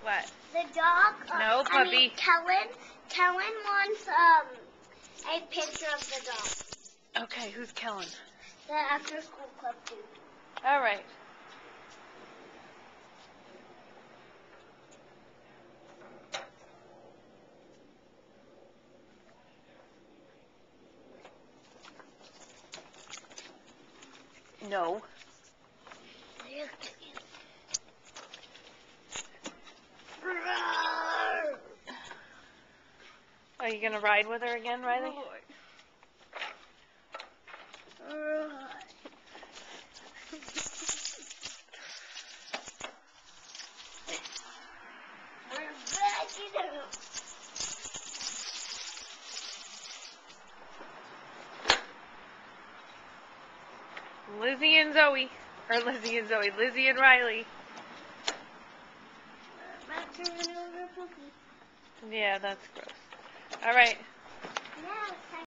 What? The dog. No, I mean, puppy. Kellen wants a picture of the dog. Okay, who's Kellen? The after school club dude. All right. No. Are you gonna ride with her again, Riley? Lizzie and Zoe. Or Lizzie and Zoe. Lizzie and Riley. Yeah, that's gross. All right. Yeah.